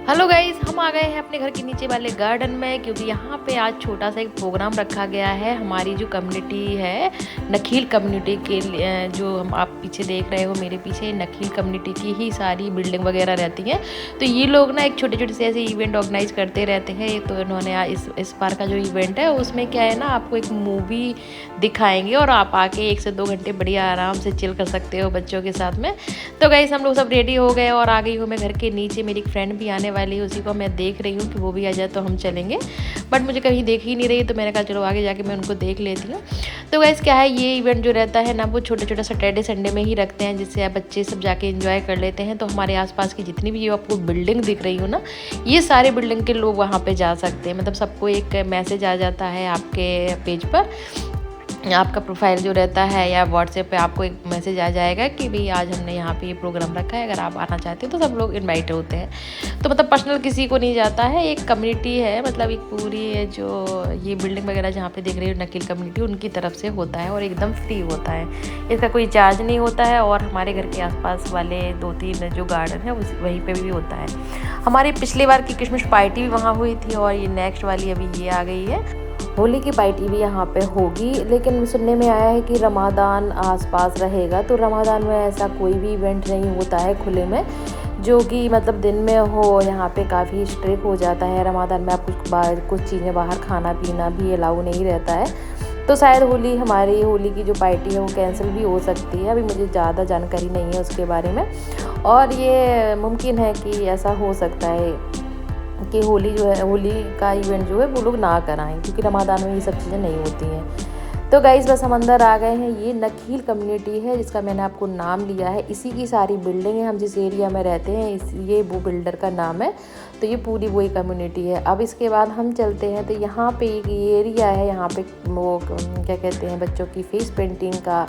Hello guys, हम आ गए हैं अपने घर के नीचे वाले गार्डन में क्योंकि यहाँ पे आज छोटा सा एक प्रोग्राम रखा गया है। हमारी जो कम्युनिटी है, नखील कम्युनिटी के लिए, जो हम आप पीछे देख रहे हो मेरे पीछे, नखील कम्युनिटी की ही सारी बिल्डिंग वगैरह रहती हैं। तो ये लोग ना एक छोटे छोटे से ऐसे इवेंट ऑर्गेनाइज करते रहते हैं। तो इन्होंने इस बार का जो इवेंट है उसमें क्या है ना, आपको एक मूवी दिखाएंगे और आप आके 1 से 2 घंटे बढ़िया आराम से चिल कर सकते हो बच्चों के साथ में। तो गाइस हम लोग सब रेडी हो गए और आ गई हूँ मैं घर के नीचे। मेरी एक फ्रेंड भी आने वाली है, उसी को मैं देख रही हूँ कि वो भी आ जाए तो हम चलेंगे, बट मुझे कहीं देख ही नहीं रही, तो मैंने कहा चलो आगे जाके मैं उनको देख लेती हूँ। तो गाइस क्या है, ये इवेंट जो रहता है ना, वो छोटे छोटे सैटरडे संडे में ही रखते हैं, जिससे बच्चे सब जाके एंजॉय कर लेते हैं। तो हमारे आसपास की जितनी भी आपको बिल्डिंग दिख रही हो ना, ये सारे बिल्डिंग के लोग वहाँ पे जा सकते हैं। मतलब सबको एक मैसेज आ जाता है आपके पेज पर, आपका प्रोफाइल जो रहता है, या व्हाट्सएप पे आपको एक मैसेज आ जाएगा कि भाई आज हमने यहाँ पे ये प्रोग्राम रखा है, अगर आप आना चाहते हो। तो सब लोग इनवाइट होते हैं। तो मतलब पर्सनल किसी को नहीं जाता है, एक कम्युनिटी है, मतलब एक पूरी जो ये बिल्डिंग वगैरह जहाँ पे देख रही हो नकील कम्युनिटी, उनकी तरफ से होता है और एकदम फ्री होता है। इसका कोई चार्ज नहीं होता है। और हमारे घर के आसपास वाले 2-3 जो गार्डन है वहीं पर भी होता है। हमारी पिछली बार की क्रिसमस पार्टी भी वहाँ हुई थी और ये नेक्स्ट वाली अभी ये आ गई है, होली की पार्टी भी यहाँ पे होगी। लेकिन सुनने में आया है कि रमादान आसपास रहेगा, तो रमादान में ऐसा कोई भी इवेंट नहीं होता है खुले में, जो कि मतलब दिन में हो। यहाँ पे काफ़ी स्ट्रिक्ट हो जाता है रमादान में, आप कुछ चीज़ें बाहर खाना पीना भी अलाउ नहीं रहता है। तो शायद हमारी होली की जो पार्टी है वो कैंसिल भी हो सकती है। अभी मुझे ज़्यादा जानकारी नहीं है उसके बारे में, और ये मुमकिन है कि ऐसा हो सकता है कि होली का इवेंट जो है वो लोग ना कराएं, क्योंकि रमादान में ये सब चीज़ें नहीं होती हैं। तो गाइस बस हम अंदर आ गए हैं। ये नखील कम्युनिटी है जिसका मैंने आपको नाम लिया है, इसी की सारी बिल्डिंग है। हम जिस एरिया में रहते हैं ये वो बिल्डर का नाम है, तो ये पूरी वही कम्युनिटी है। अब इसके बाद हम चलते हैं, तो यहाँ पे एक एरिया है, यहाँ पे वो क्या कहते हैं, बच्चों की फेस पेंटिंग का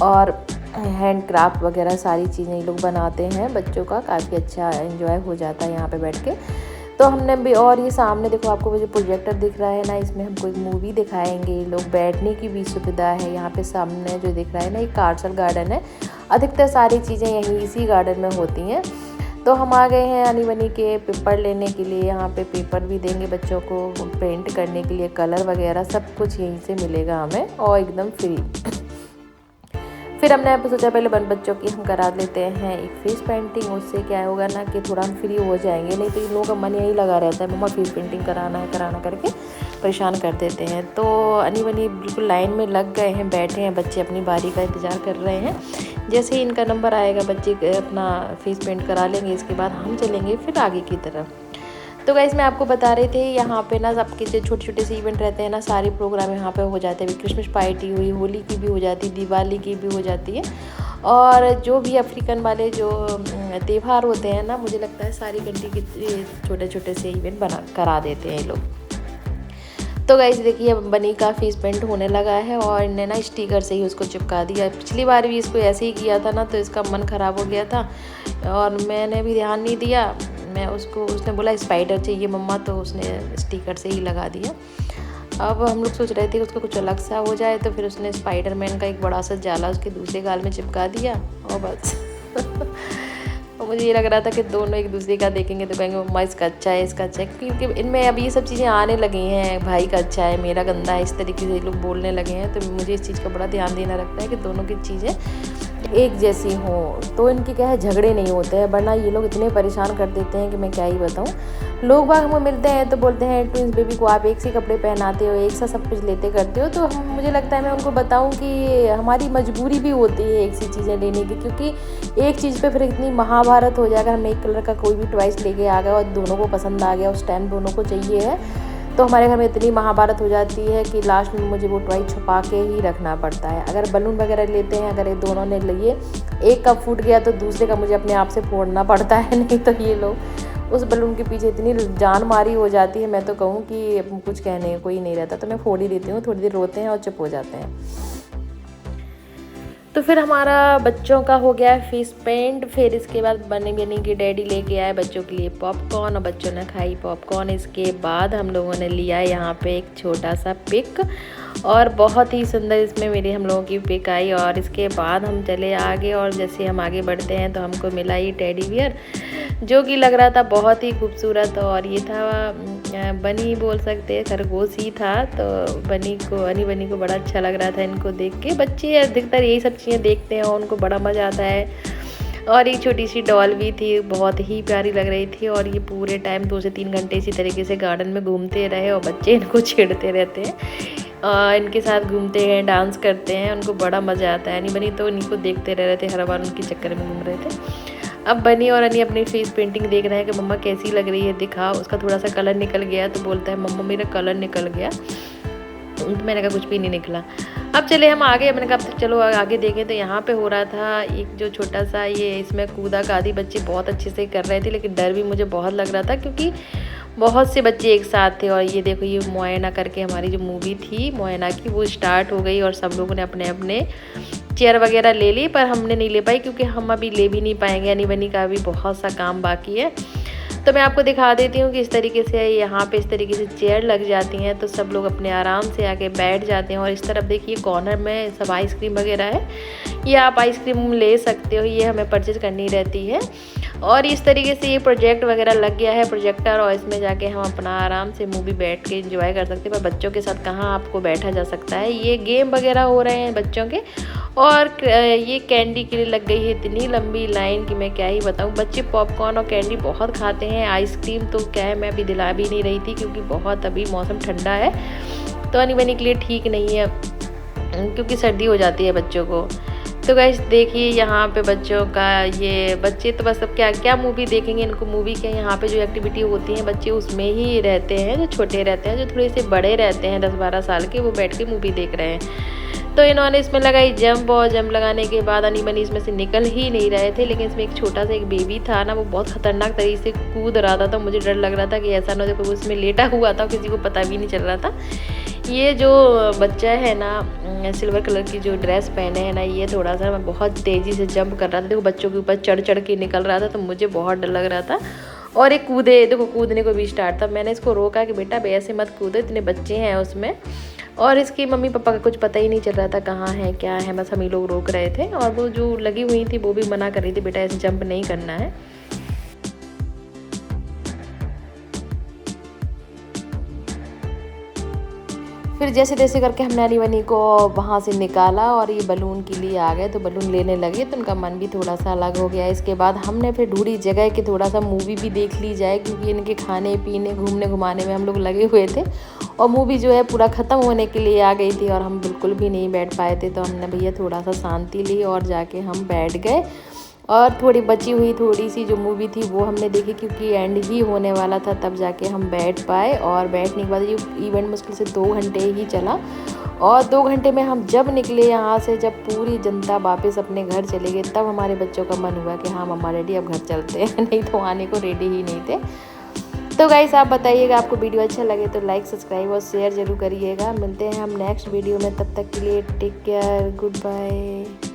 और हैंड क्राफ्ट वगैरह सारी चीज़ें ये लोग बनाते हैं। बच्चों का काफ़ी अच्छा एंजॉय हो जाता है यहाँ पे बैठ के। तो हमने भी, और ये सामने देखो आपको वो जो प्रोजेक्टर दिख रहा है ना, इसमें हमको एक मूवी दिखाएंगे ये लोग। बैठने की भी सुविधा है यहाँ पे। सामने जो दिख रहा है ना, ये कार्सल गार्डन है। अधिकतर सारी चीज़ें यहीं इसी गार्डन में होती हैं। तो हम आ गए हैं अनी बनी के पेपर लेने के लिए। यहाँ पे पेपर भी देंगे बच्चों को पेंट करने के लिए, कलर वगैरह सब कुछ यहीं से मिलेगा हमें, और एकदम फ्री। फिर हमने सोचा पहले बच्चों की हम करा लेते हैं एक फेस पेंटिंग। उससे क्या होगा ना कि थोड़ा हम फ्री हो जाएंगे, नहीं तो इन लोगों का मन यही लगा रहता है, मम्मा फेस पेंटिंग कराना करके परेशान कर देते हैं। तो अनी बनी बिल्कुल लाइन में लग गए हैं, बैठे हैं बच्चे, अपनी बारी का इंतज़ार कर रहे हैं। जैसे ही इनका नंबर आएगा बच्चे अपना फेस पेंट करा लेंगे, इसके बाद हम चलेंगे फिर आगे की तरफ। तो गाइस मैं आपको बता रही थी, यहाँ पे ना सबके जो छोटे छोटे से इवेंट रहते हैं ना, सारे प्रोग्राम यहाँ पे हो जाते हैं। क्रिसमस पार्टी हुई, होली की भी हो जाती है, दिवाली की भी हो जाती है, और जो भी अफ्रीकन वाले जो त्यौहार होते हैं ना, मुझे लगता है सारी कंट्री के छोटे छोटे से इवेंट करा देते हैं ये लोग। तो गाइस देखिए बनी का फेस पेंट होने लगा है, और इन्हें ना स्टिकर से ही उसको चिपका दिया। पिछली बार भी इसको ऐसे ही किया था ना, तो इसका मन ख़राब हो गया था और मैंने भी ध्यान नहीं दिया। उसने बोला स्पाइडर चाहिए मम्मा, तो उसने स्टिकर से ही लगा दिया। अब हम लोग सोच रहे थे कि उसका कुछ अलग सा हो जाए, तो फिर उसने स्पाइडरमैन का एक बड़ा सा जाला उसके दूसरे गाल में चिपका दिया, और बस। और मुझे ये लग रहा था कि दोनों एक दूसरे का देखेंगे तो कहेंगे मम्मा इसका अच्छा है, इसका अच्छा है, क्योंकि इनमें अब ये सब चीज़ें आने लगी हैं, भाई का अच्छा है, मेरा गंदा है, इस तरीके से लोग बोलने लगे हैं। तो मुझे इस चीज़ का बड़ा ध्यान देना रखता है कि दोनों की चीज़ें एक जैसी हों, तो इनकी क्या है, झगड़े नहीं होते हैं। वरना ये लोग इतने परेशान कर देते हैं कि मैं क्या ही बताऊँ। लोग बाग हमें मिलते हैं तो बोलते हैं ट्विंस बेबी को आप एक से कपड़े पहनाते हो, एक सा सब कुछ लेते करते हो। तो मुझे लगता है मैं उनको बताऊं कि हमारी मजबूरी भी होती है एक सी चीज़ें लेने की, क्योंकि एक चीज़ पे फिर इतनी महाभारत हो जाएगा। हम एक कलर का कोई भी टॉयस लेके आ गए और दोनों को पसंद आ गया, उस टाइम दोनों को चाहिए है, तो हमारे घर में इतनी महाभारत हो जाती है कि लास्ट में मुझे वो टॉय छुपा के ही रखना पड़ता है। अगर बलून वगैरह लेते हैं, अगर ये दोनों ने लिए, एक का फूट गया तो दूसरे का मुझे अपने आप से फोड़ना पड़ता है, नहीं तो ये लोग उस बलून के पीछे इतनी जान मारी हो जाती है, मैं तो कहूँ कि कुछ कहने कोई नहीं रहता, तो मैं फोड़ ही देती हूँ। थोड़ी देर रोते हैं और चुप हो जाते हैं। तो फिर हमारा बच्चों का हो गया फिश पेंट। फिर इसके बाद बनी के डैडी लेके आए बच्चों के लिए पॉपकॉर्न और बच्चों ने खाई पॉपकॉर्न। इसके बाद हम लोगों ने लिया यहाँ पे एक छोटा सा पिक और बहुत ही सुंदर इसमें मेरी हम लोगों की पिक आई। और इसके बाद हम चले आगे और जैसे हम आगे बढ़ते हैं तो हमको मिला ये टेडी बियर जो कि लग रहा था बहुत ही खूबसूरत। और ये था बनी बोल सकते हैं, खरगोश ही था। तो बनी को बड़ा अच्छा लग रहा था इनको देख के। बच्चे अधिकतर यही सब चीज़ें देखते हैं और उनको बड़ा मज़ा आता है। और ये छोटी सी डॉल भी थी, बहुत ही प्यारी लग रही थी। और ये पूरे टाइम 2 से 3 घंटे इसी तरीके से गार्डन में घूमते रहे और बच्चे इनको छेड़ते रहते हैं, इनके साथ घूमते हैं, डांस करते हैं, उनको बड़ा मज़ा आता है। बनी तो इनको देखते रह रहे थे, हर बार उनके चक्कर में घूम रहे थे। अब बनी और अनी अपनी फेस पेंटिंग देख रहे हैं कि मम्मा कैसी लग रही है, दिखाओ। उसका थोड़ा सा कलर निकल गया तो बोलता है मम्मा मेरा कलर निकल गया। तो मैंने कहा कुछ भी नहीं निकला। अब चले हम आगे। मैंने कहा अब चलो आगे देखें। तो यहाँ पे हो रहा था एक जो छोटा सा ये इसमें कूदा कादी बच्चे बहुत अच्छे से कर रहे थे, लेकिन डर भी मुझे बहुत लग रहा था क्योंकि बहुत से बच्चे एक साथ थे। और ये देखो ये मोएना करके हमारी जो मूवी थी मोएना की वो स्टार्ट हो गई और सब लोगों ने अपने अपने चेयर वगैरह ले ली, पर हमने नहीं ले पाई क्योंकि हम अभी ले भी नहीं पाएंगे। अनी बनी का भी बहुत सा काम बाकी है। तो मैं आपको दिखा देती हूँ कि इस तरीके से यहाँ पे इस तरीके से चेयर लग जाती हैं तो सब लोग अपने आराम से आके बैठ जाते हैं। और इस तरफ देखिए कॉर्नर में सब आइसक्रीम वगैरह है, ये आप आइसक्रीम ले सकते हो, ये हमें परचेज़ करनी रहती है। और इस तरीके से ये प्रोजेक्ट वगैरह लग गया है, प्रोजेक्टर, और इसमें जाके हम अपना आराम से मूवी बैठ के एंजॉय कर सकते हैं। पर बच्चों के साथ कहाँ आपको बैठा जा सकता है। ये गेम वगैरह हो रहे हैं बच्चों के। और ये कैंडी के लिए लग गई है इतनी लंबी लाइन कि मैं क्या ही बताऊँ। बच्चे पॉपकॉर्न और कैंडी बहुत खाते हैं। आइसक्रीम तो क्या है मैं अभी दिला भी नहीं रही थी क्योंकि बहुत अभी मौसम ठंडा है तो अनी बनी के लिए ठीक नहीं है क्योंकि सर्दी हो जाती है बच्चों को। तो गाइस देखिए यहाँ पे बच्चों का ये बच्चे तो बस अब क्या क्या मूवी देखेंगे। इनको मूवी के यहाँ पे जो एक्टिविटी होती है बच्चे उसमें ही रहते हैं, जो छोटे रहते हैं, जो थोड़े से बड़े रहते हैं 10-12 साल के, वो बैठ के मूवी देख रहे हैं। तो इन्होंने इसमें लगाई जंप और जंप लगाने के बाद अनी बनी इसमें से निकल ही नहीं रहे थे। लेकिन इसमें एक छोटा सा एक बेबी था ना, वो बहुत खतरनाक तरीके से कूद रहा था। तो मुझे डर लग रहा था कि ऐसा ना हो देखो उसमें लेटा हुआ था, किसी को पता भी नहीं चल रहा था। ये जो बच्चा है ना सिल्वर कलर की जो ड्रेस पहने है ना, ये थोड़ा सा मैं बहुत तेज़ी से जंप कर रहा था। देखो बच्चों के ऊपर चढ़ चढ़ के निकल रहा था तो मुझे बहुत डर लग रहा था। और एक कूदे, देखो कूदने को भी स्टार्ट था। मैंने इसको रोका कि बेटा ऐसे मत कूदो, इतने बच्चे हैं उसमें। और इसकी मम्मी पापा का कुछ पता ही नहीं चल रहा था कहाँ है क्या है, बस हम ही लोग रोक रहे थे। और वो जो लगी हुई थी वो भी मना कर रही थी बेटा ऐसे जंप नहीं करना है। फिर जैसे तैसे करके हमने अनी बनी को वहाँ से निकाला और ये बलून के लिए आ गए। तो बलून लेने लगे तो उनका मन भी थोड़ा सा अलग हो गया। इसके बाद हमने फिर ढूंढी जगह कि थोड़ा सा मूवी भी देख ली जाए क्योंकि इनके खाने पीने घूमने घुमाने में हम लोग लगे हुए थे। और मूवी जो है पूरा ख़त्म होने के लिए आ गई थी और हम बिल्कुल भी नहीं बैठ पाए थे। तो हमने भैया थोड़ा सा शांति ली और जाके हम बैठ गए। और थोड़ी बची हुई थोड़ी सी जो मूवी थी वो हमने देखी क्योंकि एंड ही होने वाला था, तब जाके हम बैठ पाए। और बैठने के बाद ये इवेंट मुश्किल से 2 घंटे ही चला। और 2 घंटे में हम जब निकले यहाँ से, जब पूरी जनता वापस अपने घर चले गए, तब हमारे बच्चों का मन हुआ कि हाँ मम्मा रेडी अब घर चलते हैं नहीं तो आने को रेडी ही नहीं थे। तो गाइस आप बताइएगा आपको वीडियो अच्छा लगे तो लाइक सब्सक्राइब और शेयर ज़रूर करिएगा। मिलते हैं हम नेक्स्ट वीडियो में, तब तक के लिए टेक केयर, गुड बाय।